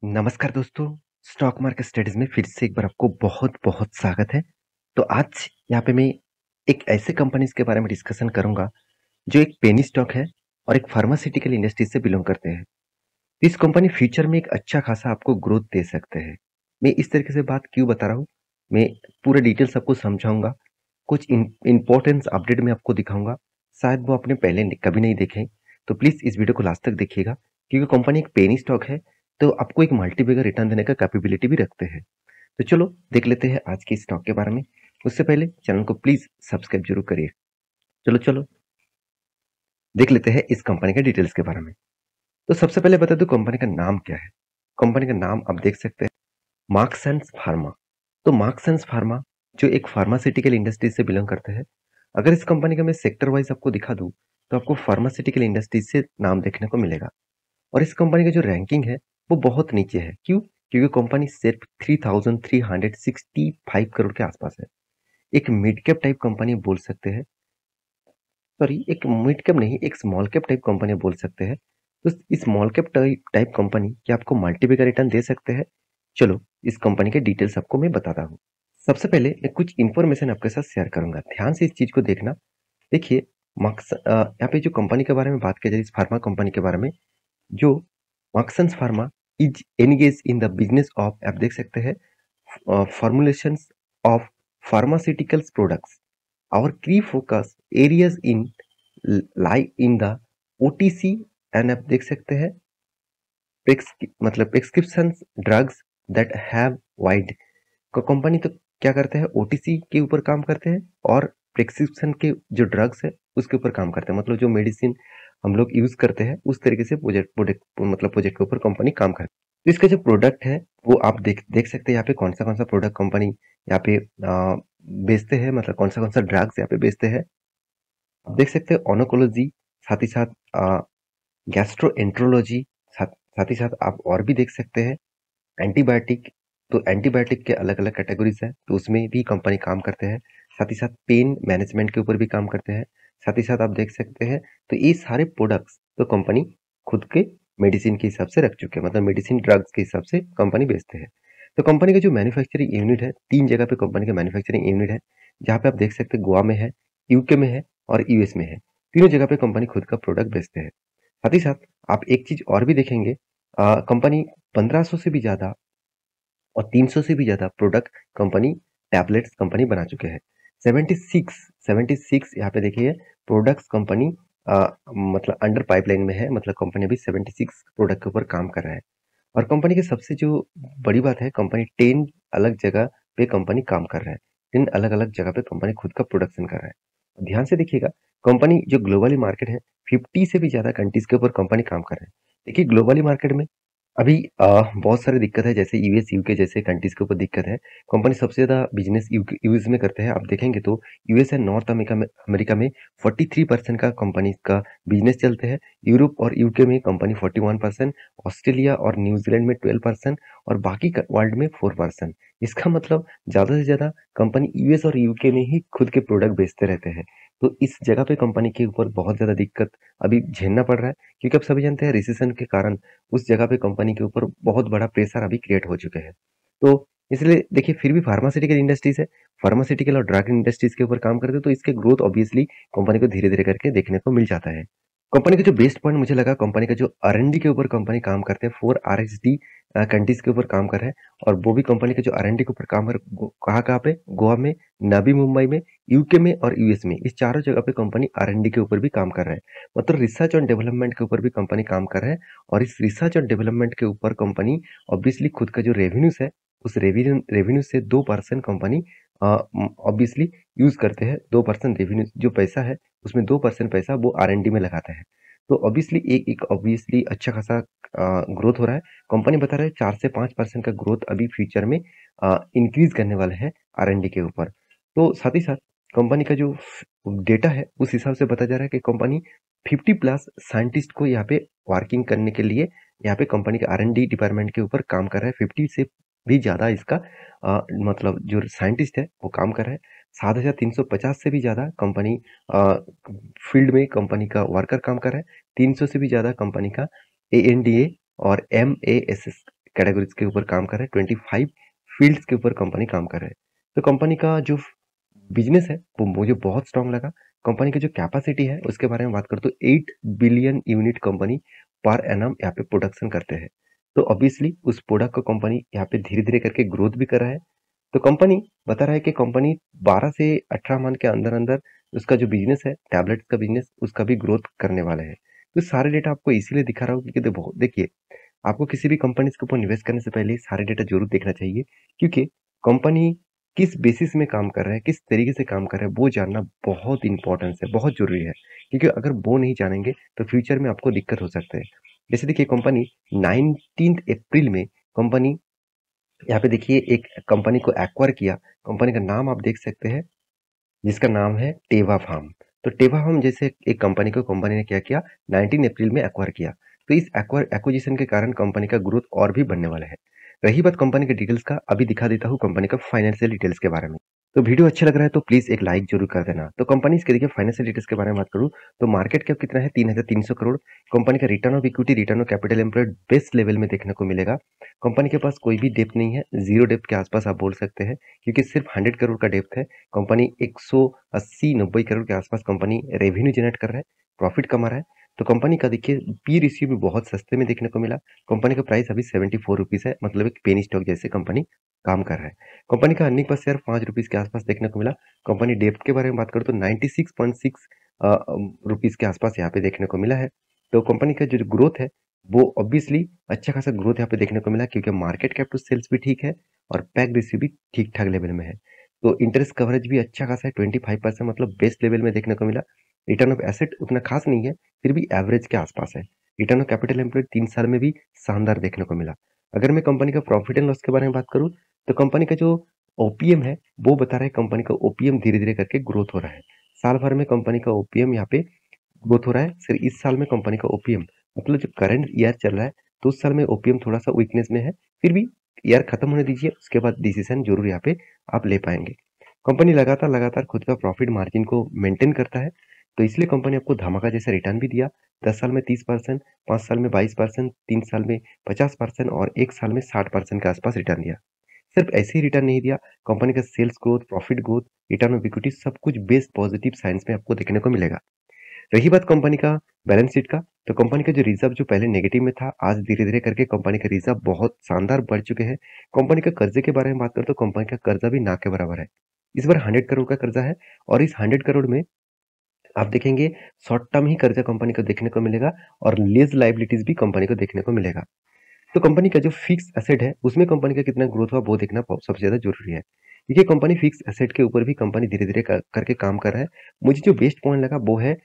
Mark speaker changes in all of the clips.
Speaker 1: नमस्कार दोस्तों, stock market studies में फिर से एक बार आपको बहुत-बहुत स्वागत है। तो आज यहाँ पे मैं एक ऐसे कंपनीज़ के बारे में डिस्कशन करूँगा, जो एक पेनी स्टॉक है और एक फार्मास्यूटिकल इंडस्ट्री से बिलॉन्ग करते हैं। इस कंपनी फ्यूचर में एक अच्छा खासा आपको ग्रोथ दे सकते हैं। मैं इस तरीके से बात क्यों बता रहा हूँ, मैं पूरा डिटेल्स आपको समझाऊँगा, कुछ इम्पोर्टेंस अपडेट मैं आपको दिखाऊँगा, शायद वो आपने पहले कभी नहीं देखे, तो प्लीज़ इस वीडियो को लास्ट तक देखिएगा, क्योंकि कंपनी एक पेनी स्टॉक है, तो आपको एक मल्टीबैगर रिटर्न देने का कैपेबिलिटी भी रखते हैं। तो चलो देख लेते हैं आज के स्टॉक के बारे में। उससे पहले चैनल को प्लीज़ सब्सक्राइब ज़रूर करिए। चलो देख लेते हैं इस कंपनी के डिटेल्स के बारे में। तो सबसे पहले बता दूँ कंपनी का नाम क्या है? कंपनी का नाम आप देख सकते हैं, मार्क्संस फार्मा। तो मार्क्संस फार्मा जो एक फार्मास्यूटिकल इंडस्ट्री से बिलॉन्ग करते हैं। अगर इस कंपनी का मैं सेक्टर वाइज आपको दिखा दूँ, तो आपको फार्मास्यूटिकल इंडस्ट्री से नाम देखने को मिलेगा। और इस कंपनी का जो रैंकिंग है, वो बहुत नीचे है। क्यों? क्योंकि कंपनी सिर्फ 3,365 करोड़ के आसपास है। एक मिड कैप टाइप कंपनी बोल सकते हैं, सॉरी एक मिड कैप नहीं, एक स्मॉल कैप टाइप कंपनी बोल सकते हैं। तो इस स्मॉल कैप टाइप कंपनी क्या आपको मल्टीपल रिटर्न दे सकते हैं? चलो इस कंपनी के डिटेल्स आपको मैं बताता हूँ। सबसे पहले मैं कुछ इन्फॉर्मेशन आपके साथ शेयर करूंगा, ध्यान से इस चीज को देखना। देखिए, यहाँ पे जो कंपनी के बारे में बात की जाए, इस फार्मा कंपनी के बारे में, जो Marksans Pharma is engage in the business of, आप देख सकते हैं, formulations of pharmaceuticals products. Our key focus areas in lie in the OTC and आप देख सकते हैं मतलब prescription drugs that have wide. Company तो क्या करते हैं, ओटीसी के ऊपर काम करते हैं और प्रिस्क्रिप्शन के जो ड्रग्स है उसके ऊपर काम करते हैं। मतलब जो मेडिसिन हम लोग यूज करते हैं उस तरीके से प्रोजेक्ट के ऊपर कंपनी काम करती है। तो इसका जो प्रोडक्ट है वो आप देख सकते हैं यहाँ पे कौन सा प्रोडक्ट कंपनी यहाँ पे बेचते हैं, मतलब कौन सा ड्रग्स यहाँ पे बेचते हैं। आप देख सकते हैं ऑनकोलॉजी, साथ ही साथ गैस्ट्रोएंट्रोलॉजी, साथ ही साथ आप और भी देख सकते हैं एंटीबायोटिक। तो एंटीबायोटिक के अलग अलग कैटेगरीज है, तो उसमें भी कंपनी काम करते हैं। साथ ही साथ पेन मैनेजमेंट के ऊपर भी काम करते हैं। साथ ही साथ आप देख सकते हैं, तो ये सारे प्रोडक्ट्स तो कंपनी खुद के मेडिसिन के हिसाब से रख चुके हैं, मतलब मेडिसिन ड्रग्स के हिसाब से कंपनी बेचते हैं। तो कंपनी का जो मैन्युफैक्चरिंग यूनिट है, 3 जगह पे कंपनी का मैन्युफैक्चरिंग यूनिट है, जहाँ पे आप देख सकते हैं गोवा में है, यूके में है और यूएस में है। तीनों जगह पे कंपनी खुद का प्रोडक्ट बेचते हैं। साथ ही साथ आप एक चीज और भी देखेंगे, कंपनी 1500 से भी ज्यादा और 300 से भी ज्यादा प्रोडक्ट कंपनी, टैबलेट्स कंपनी बना चुके हैं। 76 यहाँ पे देखिए प्रोडक्ट्स कंपनी मतलब अंडर पाइपलाइन में है, मतलब कंपनी अभी 76 प्रोडक्ट के ऊपर काम कर रहा है। और कंपनी की सबसे जो बड़ी बात है, कंपनी 10 अलग जगह पे कंपनी काम कर रहा है। 10 अलग अलग जगह पे कंपनी खुद का प्रोडक्शन कर रहा है। ध्यान से देखिएगा, कंपनी जो ग्लोबली मार्केट है, 50 से भी ज्यादा कंट्रीज के ऊपर कंपनी काम कर रहा है। देखिए ग्लोबली मार्केट में अभी बहुत सारी दिक्कत है, जैसे यूएस यूके जैसे कंट्रीज के ऊपर दिक्कत है। कंपनी सबसे ज्यादा बिजनेस यूएस में करते हैं। आप देखेंगे तो यूएस एंड नॉर्थ अमेरिका में 43% का कंपनी का बिजनेस चलते हैं। यूरोप और यूके में कंपनी 41%, ऑस्ट्रेलिया और न्यूजीलैंड में 12% और बाकी वर्ल्ड में 4%। इसका मतलब ज्यादा से ज्यादा कंपनी यूएस और यूके में ही खुद के प्रोडक्ट बेचते रहते हैं। तो इस जगह पे कंपनी के ऊपर बहुत ज्यादा दिक्कत अभी झेलना पड़ रहा है, क्योंकि आप सभी जानते हैं रिसेशन के कारण उस जगह पे कंपनी के ऊपर बहुत बड़ा प्रेशर अभी क्रिएट हो चुके हैं। तो इसलिए देखिए, फिर भी फार्मास्यूटिकल इंडस्ट्रीज है, फार्मास्यूटिकल और ड्रग इंडस्ट्रीज के ऊपर काम करते हैं, तो इसके ग्रोथ ऑब्वियसली कंपनी को धीरे धीरे करके देखने को मिल जाता है। कंपनी का जो बेस्ट पॉइंट मुझे लगा, कंपनी का जो आर&डी के ऊपर कंपनी काम करते हैं, 4 RSD कंट्रीज के ऊपर काम कर रहे हैं। और वो भी कंपनी के जो आर&डी के ऊपर काम कर कहाँ पे, गोवा में, नवी मुंबई में, यूके में और यूएस में, इस चारों जगह पे कंपनी आर&डी के ऊपर भी काम कर रहा है। मतलब रिसर्च और डेवलपमेंट के ऊपर भी कंपनी काम कर रहा है। और इस रिसर्च और डेवलपमेंट के ऊपर कंपनी ऑब्वियसली खुद का जो रेवेन्यूज है, उस रेवेन्यू से 2% कंपनी ऑब्वियसली यूज करते हैं। 2% रेवेन्यू जो पैसा है, उसमें 2% पैसा वो आर&डी में लगाते हैं। तो ऑब्वियसली एक ऑब्वियसली अच्छा खासा ग्रोथ हो रहा है। कंपनी बता रहा है 4 से 5% का ग्रोथ अभी फ्यूचर में इंक्रीज करने वाला है आर&डी के ऊपर। तो साथ ही साथ कंपनी का जो डेटा है, उस हिसाब से बताया जा रहा है कि कंपनी 50+ साइंटिस्ट को यहाँ पे वर्किंग करने के लिए यहाँ पे कंपनी के आर&डी डिपार्टमेंट के ऊपर काम कर रहा है। 50 से भी ज्यादा इसका मतलब जो साइंटिस्ट है वो काम कर रहा है। 7,350 से भी ज्यादा कंपनी फील्ड में कंपनी का वर्कर काम कर रहा है। 300 से भी ज्यादा कंपनी का ANDA और MASS कैटेगरीज के ऊपर काम कर रहा है, 25 फील्ड्स के ऊपर कंपनी काम कर रहा है। तो कंपनी का जो बिजनेस है वो मुझे बहुत स्ट्रांग लगा। कंपनी की जो कैपेसिटी है उसके बारे में बात करूँ तो 8 billion unit company per annum यहाँ पे प्रोडक्शन करते हैं। तो ऑब्वियसली उस प्रोडक्ट को कंपनी यहाँ पे धीरे-धीरे करके ग्रोथ भी कर रहा है। तो कंपनी बता रहा है कि कंपनी 12 से 18 मंथ के अंदर-अंदर उसका जो बिज़नेस है, टैबलेट्स का बिज़नेस, उसका भी ग्रोथ करने वाला है। तो सारे डेटा आपको इसीलिए दिखा रहा हूँ क्योंकि देखिए, आपको किसी भी कंपनीज़ के ऊपर निवेश करने से पहले सारे डेटा ज़रूर देखना चाहिए क्योंकि कंपनी किस बेसिस में काम कर रहा है, किस तरीके से काम कर रहा है, वो जानना बहुत इम्पोर्टेंस है, बहुत ज़रूरी है। क्योंकि अगर वो नहीं जानेंगे तो फ्यूचर में आपको दिक्कत हो सकता है। जैसे देखिए कंपनी 19 अप्रैल में कंपनी यहाँ पे देखिए एक कंपनी को एक्वायर किया। कंपनी का नाम आप देख सकते हैं जिसका नाम है टेवा फार्म। तो टेवा फार्म जैसे एक कंपनी को कंपनी ने क्या किया 19 अप्रैल में एक्वायर किया। तो इस एक्विजिशन के कारण कंपनी का ग्रोथ और भी बढ़ने वाला है। रही बात कंपनी के डिटेल्स का, अभी दिखा देता हूँ कंपनी का फाइनेंशियल डिटेल्स के बारे में। तो वीडियो अच्छा लग रहा है तो प्लीज एक लाइक जरूर कर देना। तो कंपनी इसके देखिए फाइनेंशियल डिटेल्स के बारे में बात करूँ तो मार्केट कैप कितना है 3,300 करोड़। कंपनी का return of equity, return of capital employed best level में देखने को मिलेगा। कंपनी के पास कोई भी डेप्थ नहीं है, जीरो डेप्थ के आसपास आप बोल सकते हैं क्योंकि सिर्फ 100 करोड़ का डेप्थ है। कंपनी 180-90 करोड़ के आसपास कंपनी रेवेन्यू जनरेट कर रहा है, प्रॉफिट कमा रहा है। तो कंपनी का देखिए पी रेशियो भी बहुत सस्ते में देखने को मिला। कंपनी का प्राइस अभी 74 रुपीज है, मतलब एक पेनी स्टॉक जैसे कंपनी काम कर रहा है। कंपनी का अर्निंग पर शेयर 5 रुपीज के आसपास देखने को मिला। कंपनी डेप्थ के बारे में बात करूँ तो 96.6 रुपीज के आसपास यहाँ पे देखने को मिला है। तो कंपनी का जो ग्रोथ है वो ऑब्वियसली अच्छा खासा ग्रोथ यहाँ पे देखने को मिला क्योंकि मार्केट कैप टू सेल्स भी ठीक है और पैक रेशियो भी ठीक ठाक लेवल में है। तो इंटरेस्ट कवरेज भी अच्छा खासा है 25%, मतलब बेस्ट लेवल में देखने को मिला। रिटर्न ऑफ एसेट उतना खास नहीं है, फिर भी एवरेज के आसपास है। रिटर्न ऑफ कैपिटल एम्प्लॉयड 3 साल में भी शानदार देखने को मिला। अगर मैं कंपनी का प्रॉफिट एंड लॉस के बारे में बात करूँ तो कंपनी का जो ओपीएम है वो बता रहा है कंपनी का ओपीएम धीरे धीरे करके ग्रोथ हो रहा है। साल भर में कंपनी का ओपीएम यहाँ पे ग्रोथ हो रहा है। सिर्फ इस साल में कंपनी का ओपीएम, मतलब जो करंट ईयर चल रहा है तो उस साल में ओपीएम थोड़ा सा वीकनेस में है। फिर भी ईयर खत्म होने दीजिए, उसके बाद डिसीजन जरूर यहाँ पे आप ले पाएंगे। कंपनी लगातार लगातार खुद का प्रॉफिट मार्जिन को मेंटेन करता है, तो इसलिए कंपनी आपको धमाका जैसा रिटर्न भी दिया। 10 साल में 30%, 5 साल में 22%, 3 साल में 50% और 1 साल में 60% के आसपास रिटर्न दिया। सिर्फ ऐसे ही रिटर्न नहीं दिया, कंपनी का sales growth, profit growth, return of equity सब कुछ बेस्ट पॉजिटिव साइंस में आपको देखने को मिलेगा। रही बात कंपनी का बैलेंस शीट का, तो कंपनी का जो रिजर्व जो पहले नेगेटिव में था, आज धीरे धीरे करके कंपनी का रिजर्व बहुत शानदार बढ़ चुके हैं। कंपनी का कर्जे के बारे में बात करें तो कंपनी का कर्जा भी ना के बराबर है। इस बार 100 करोड़ का कर्जा है और इस 100 करोड़ में आप देखेंगे शॉर्ट टर्म ही कर्जा कंपनी को देखने को मिलेगा और लीज लायबिलिटीज भी कंपनी को देखने को मिलेगा। तो कंपनी का जो फिक्स एसेट है उसमें कंपनी का कितना ग्रोथ हुआ वो देखना सबसे ज्यादा जरूरी है। देखिए कंपनी फिक्स एसेट के ऊपर भी कंपनी धीरे धीरे करके काम कर रहा है। मुझे जो बेस्ट पॉइंट लगा वो है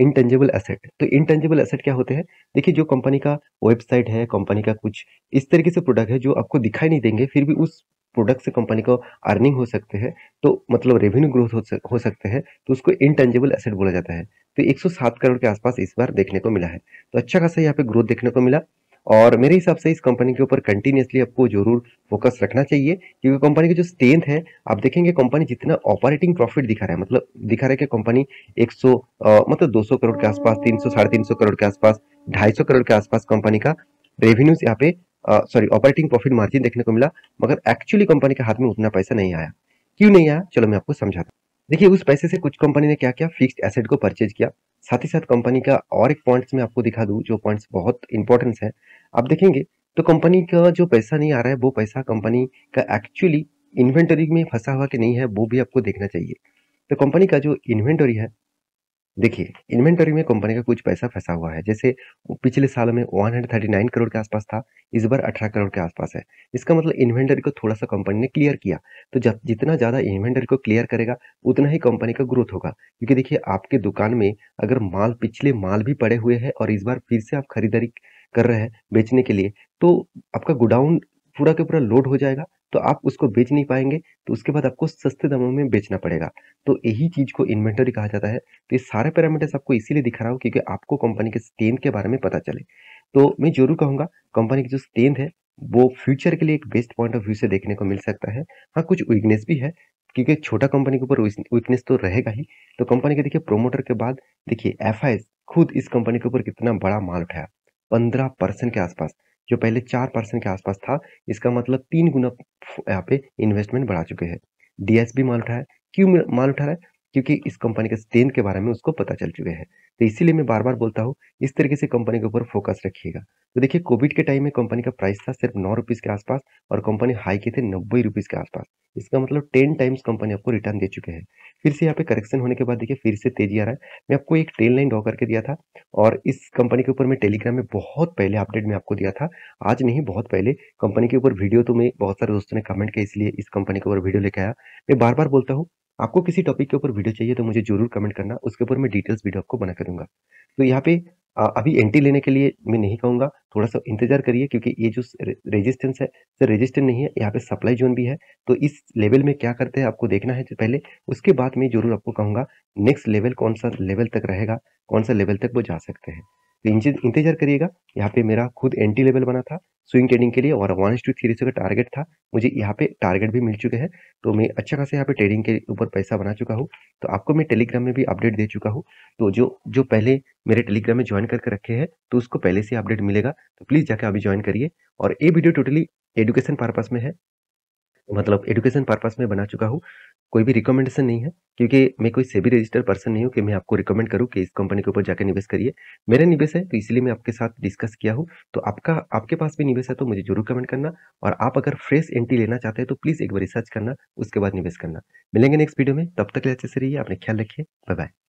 Speaker 1: इंटेंजिबल एसेट। तो इंटेंजिबल एसेट क्या होते हैं? देखिए जो कंपनी का वेबसाइट है, कंपनी का कुछ इस तरीके से प्रोडक्ट है जो आपको दिखाई नहीं देंगे, फिर भी उस प्रोडक्ट से कंपनी को अर्निंग हो सकते हैं, तो मतलब रेवेन्यू ग्रोथ हो सकते हैं, तो उसको इंटेंजिबल एसेट बोला जाता है। तो 107 करोड़ के आसपास इस बार देखने को मिला है। तो अच्छा खासा यहाँ पे ग्रोथ देखने को मिला और मेरे हिसाब से इस कंपनी के ऊपर कंटिन्यूअसली आपको जरूर फोकस रखना चाहिए क्योंकि कंपनी की जो स्ट्रेंथ है, आप देखेंगे कंपनी जितना ऑपरेटिंग प्रॉफिट दिखा रहा है, मतलब दिखा रहा है कि कंपनी 100 मतलब 200 करोड़ के आसपास, 300 साढ़े 300 करोड़ के आसपास, 250 करोड़ के आसपास कंपनी का रेवेन्यूज यहाँ पे सॉरी ऑपरेटिंग प्रॉफिट मार्जिन देखने को मिला। मगर एक्चुअली कंपनी के हाथ में उतना पैसा नहीं आया। क्यों नहीं आया, चलो मैं आपको समझाता हूँ। देखिए उस पैसे से कुछ कंपनी ने क्या किया, फिक्स्ड एसेट को परचेज किया। साथ ही साथ कंपनी का और एक पॉइंट्स मैं आपको दिखा दूं जो पॉइंट्स बहुत इंपॉर्टेंस है। आप देखेंगे तो कंपनी का जो पैसा नहीं आ रहा है वो पैसा कंपनी का एक्चुअली इन्वेंटरी में फंसा हुआ कि नहीं है वो भी आपको देखना चाहिए। तो कंपनी का जो इन्वेंटरी है, देखिए इन्वेंटरी में कंपनी का कुछ पैसा फंसा हुआ है। जैसे पिछले साल में 139 करोड़ के आसपास था, इस बार 18 करोड़ के आसपास है। इसका मतलब इन्वेंटरी को थोड़ा सा कंपनी ने क्लियर किया। तो जब जितना ज्यादा इन्वेंटरी को क्लियर करेगा उतना ही कंपनी का ग्रोथ होगा। क्योंकि देखिए आपके दुकान में अगर माल पिछले माल भी पड़े हुए हैं और इस बार फिर से आप खरीदारी कर रहे हैं बेचने के लिए, तो आपका गोडाउन पूरा के पूरा लोड हो जाएगा, तो आप उसको बेच नहीं पाएंगे। तो उसके बाद आपको सस्ते दामों में बेचना पड़ेगा। तो यही चीज को इन्वेंटरी कहा जाता है। तो ये सारे पैरामीटर्स आपको इसीलिए दिखा रहा हूँ क्योंकि आपको कंपनी के स्ट्रेंथ के बारे में पता चले। तो मैं जरूर कहूंगा कंपनी की जो स्ट्रेंथ है वो फ्यूचर के लिए एक बेस्ट पॉइंट ऑफ व्यू से देखने को मिल सकता है। हाँ कुछ वीकनेस भी है क्योंकि छोटा कंपनी के ऊपर वीकनेस तो रहेगा ही। तो कंपनी के देखिए प्रोमोटर के बाद देखिए एफआईएस खुद इस कंपनी के ऊपर कितना बड़ा माल उठाया, 15% के आसपास। जो पहले 4% के आसपास था, इसका मतलब 3 गुना यहाँ पे इन्वेस्टमेंट बढ़ा चुके हैं। डीएसबी माल उठा है। क्यों माल उठा रहा है? क्योंकि इस कंपनी के स्ट्रेंथ के बारे में उसको पता चल चुके हैं। तो इसीलिए मैं बार-बार बोलता हूँ, इस तरीके से कंपनी के ऊपर फोकस रखिएगा। तो देखिए कोविड के टाइम में कंपनी का प्राइस था सिर्फ ₹9 के आसपास और कंपनी हाई के थे ₹90 के आसपास। इसका मतलब 10 टाइम्स कंपनी आपको रिटर्न दे चुके हैं। फिर से यहाँ पे करेक्शन होने के बाद देखिए फिर से तेजी आ रहा है। मैं आपको एक ट्रेल लाइन ड्रॉ करके दिया था और इस कंपनी के ऊपर मैं टेलीग्राम में बहुत पहले अपडेट में आपको दिया था। आज नहीं बहुत पहले कंपनी के ऊपर वीडियो तो मैं बहुत सारे दोस्तों ने कमेंट किया इसलिए इस कंपनी के ऊपर वीडियो लेके आया। मैं बार-बार बोलता हूँ, आपको किसी टॉपिक के ऊपर वीडियो चाहिए तो मुझे ज़रूर कमेंट करना, उसके ऊपर मैं डिटेल्स वीडियो आपको बना के दूँगा। तो यहाँ पे अभी एंट्री लेने के लिए मैं नहीं कहूँगा, थोड़ा-सा इंतज़ार करिए क्योंकि ये जो रेजिस्टेंस है, सिर्फ रेजिस्टेंस नहीं है, यहाँ पे सप्लाई ज़ोन भी है। तो इस लेवल में क्या करते हैं आपको देखना है जो पहले, उसके बाद मैं ज़रूर आपको कहूँगा नेक्स्ट लेवल कौन-सा लेवल तक रहेगा, कौन-सा लेवल तक वो जा सकते हैं। तो इंतज़ार करिएगा, यहाँ पे मेरा खुद एंट्री लेवल बना था स्विंग ट्रेडिंग के लिए और 1:3 रेशियो का टारगेट था। मुझे यहाँ पे टारगेट भी मिल चुके हैं, तो मैं अच्छा खासा यहाँ पे ट्रेडिंग के ऊपर पैसा बना चुका हूँ। तो आपको मैं टेलीग्राम में भी अपडेट दे चुका हूँ। तो जो जो पहले मेरे टेलीग्राम में जॉइन करके रखे हैं, तो उसको पहले से अपडेट मिलेगा। तो प्लीज़ जाके अभी जॉइन करिए और ये वीडियो टोटली एजुकेशन पर्पस में है। मतलब एजुकेशन पर्पस में बना चुका हूँ। कोई भी रिकमेंडेशन नहीं है क्योंकि मैं कोई सेबी रजिस्टर्ड पर्सन नहीं हूँ कि मैं आपको रिकमेंड करूँ कि इस कंपनी के ऊपर जाके निवेश करिए। मेरा निवेश है तो इसलिए मैं आपके साथ डिस्कस किया हूँ। तो आपके पास भी निवेश है तो मुझे ज़रूर कमेंट करना और आप अगर फ्रेश एंट्री लेना चाहते हैं तो प्लीज़ एक बार रिसर्च करना, उसके बाद निवेश करना। मिलेंगे नेक्स्ट वीडियो में, तब तक के लिए अच्छे से रहिए, अपना ख्याल रखिए। Bye bye.